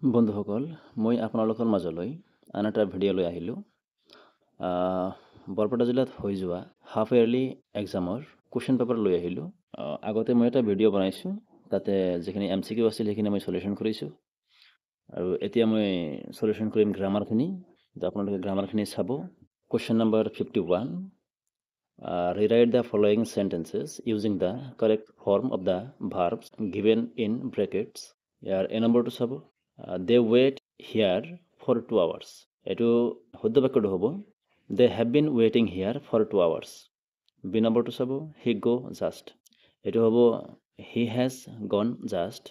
বন্ধুসকল, মই আপোনালোকৰ মাজলৈ আন এটা ভিডিঅ' লৈ আহিলোঁ। বৰপেটা জিলাত হৈ যোৱা হাফ ইয়াৰলি এক্সামৰ কুৱেশ্যন পেপাৰ লৈ আহিলোঁ। আগতে মই এটা ভিডিঅ' বনাইছোঁ, তাতে যিখিনি MCQ আছিল সেইখিনি মই চলিউশ্যন কৰিছোঁ। আৰু এতিয়া মই চলিউশ্যন কৰিম গ্ৰামাৰখিনি, তো আপোনালোকে গ্ৰামাৰখিনি চাব। Question number 51, rewrite the following sentences using the correct form of the verbs given in brackets. Year A নম্বৰটো চাব, they wait here for 2 hours. এটো শুদ্ধ বাক্যটো হ'ব, they have been waiting here for 2 hours. B নম্বৰটো চাব, he go just. এটো হ'ব, he has gone just.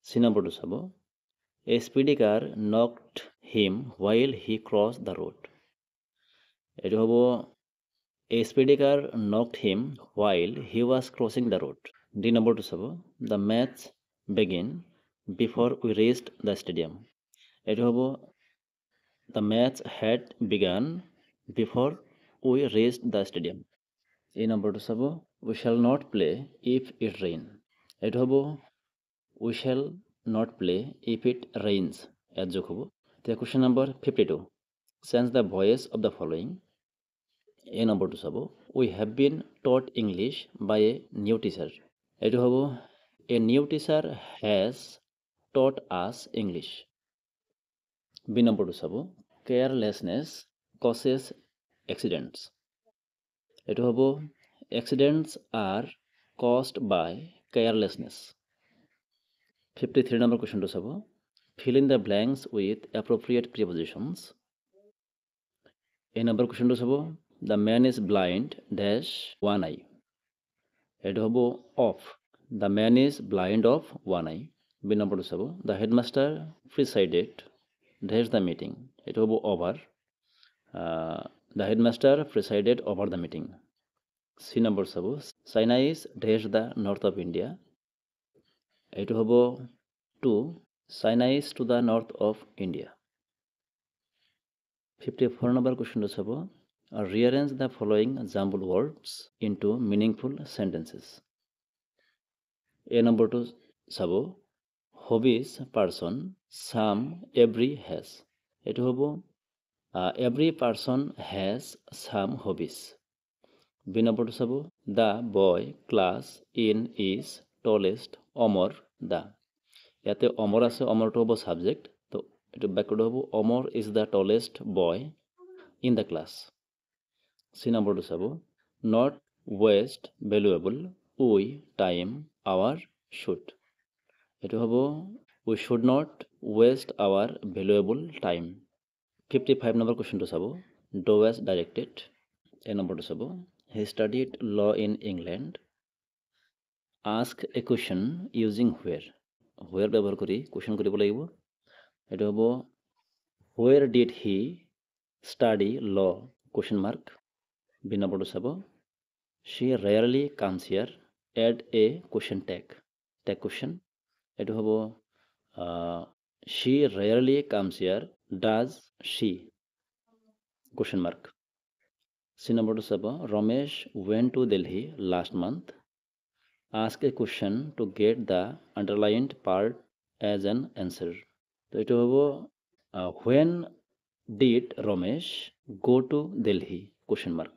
C নম্বৰটো চাব, a speedy car knocked him while he crossed the road. এটো হ'ব, a speedy car knocked him while he was crossing the road. D নম্বৰটো চাব, the match began before we reached the stadium. এটো হ'ব, the match had begun before we reached the stadium. A নম্বৰটো চাব, we shall not play if it rain. এটো হ'ব, we shall not play if it rains. ইয়াত যোগ হ'ব। এতিয়া question number 52, change the voice of the following. A নম্বৰটো চাব, we have been taught English by a new teacher. এটো হ'ব, a new teacher has taught us English. B নম্বৰটো চাব, carelessness causes accidents. এটো হ'ব, accidents are caused by carelessness. 53 number কুৱেশ্যনটো চাব, fill in the blanks with appropriate prepositions. A number কুৱেশ্যনটো চাব, the man is blind dash one eye. এটো হ'ব, of. The man is blind of one eye. B নম্বৰটো চাব, the headmaster presided dash the meeting. এটো হ'ব, over. The headmaster presided over the meeting. C number চাব, China is dash the north of India. এটো হ'ব, to. China is to the north of India. 54 number কুৱেশ্যনটো চাব, rearrange the following jumbled words into meaningful sentences. A নম্বৰটো চাব, hobbies person some every has. এটো হ'ব, every person has some hobbies. B নম্বৰটো চাব, the boy class in is tallest Omar the. ইয়াতে অমৰ আছে, অমৰটো হ'ব সাবজেক্ট, তো এটো বাক্যটো হ'ব, Omar is the tallest boy in the class. C নম্বৰটো চাব, not waste valuable we time our should. এটো হ'ব, we should not waste our valuable time. 55 number কুৱেশ্যনটো চাব, do as directed. A নম্বৰটো চাব, he studied law in England. Ask a question using where. Where ব্যৱহাৰ কৰি কুৱেশ্যন কৰিব লাগিব। এটো হ'ব, where did he study law question mark. B নম্বৰটো চাব, she rarely comes here. Add a question tag question. এটো হ'ব, she rarely comes here. Does she question mark. C নম্বৰটো চাব, Ramesh went to Delhi last month. Ask a question to get the underlined part as an answer. তো এটো হ'ব, when did Ramesh go to Delhi question mark.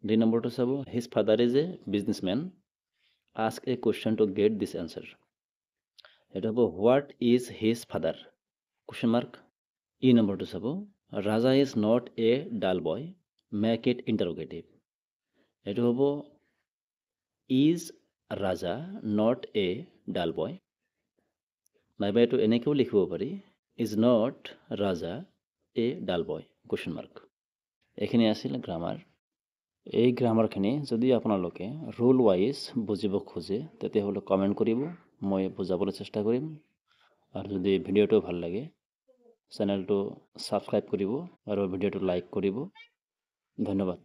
D নম্বৰটো চাব, his father is a businessman. Ask a question to get this answer. এটো হ'ব, what is his father question mark. E নম্বৰটো চাব, Raja is not a dull boy. Make it interrogative. এটো হ'ব, is Raja not a dull boy. নাইবা এটো এনেকেও লিখিব পাৰি, is not Raja a dull boy question mark. এইখিনি আছিল গ্ৰামাৰ। এই গ্ৰামাৰখিনি যদি আপোনালোকে ৰুল ৱাইজ বুজিব খোজে তেতিয়াহ'লে কমেণ্ট কৰিব, মই বুজাবলৈ চেষ্টা কৰিম। আৰু যদি ভিডিঅ'টো ভাল লাগে চেনেলটো ছাবস্ক্ৰাইব কৰিব আৰু ভিডিঅ'টো লাইক কৰিব। ধন্যবাদ।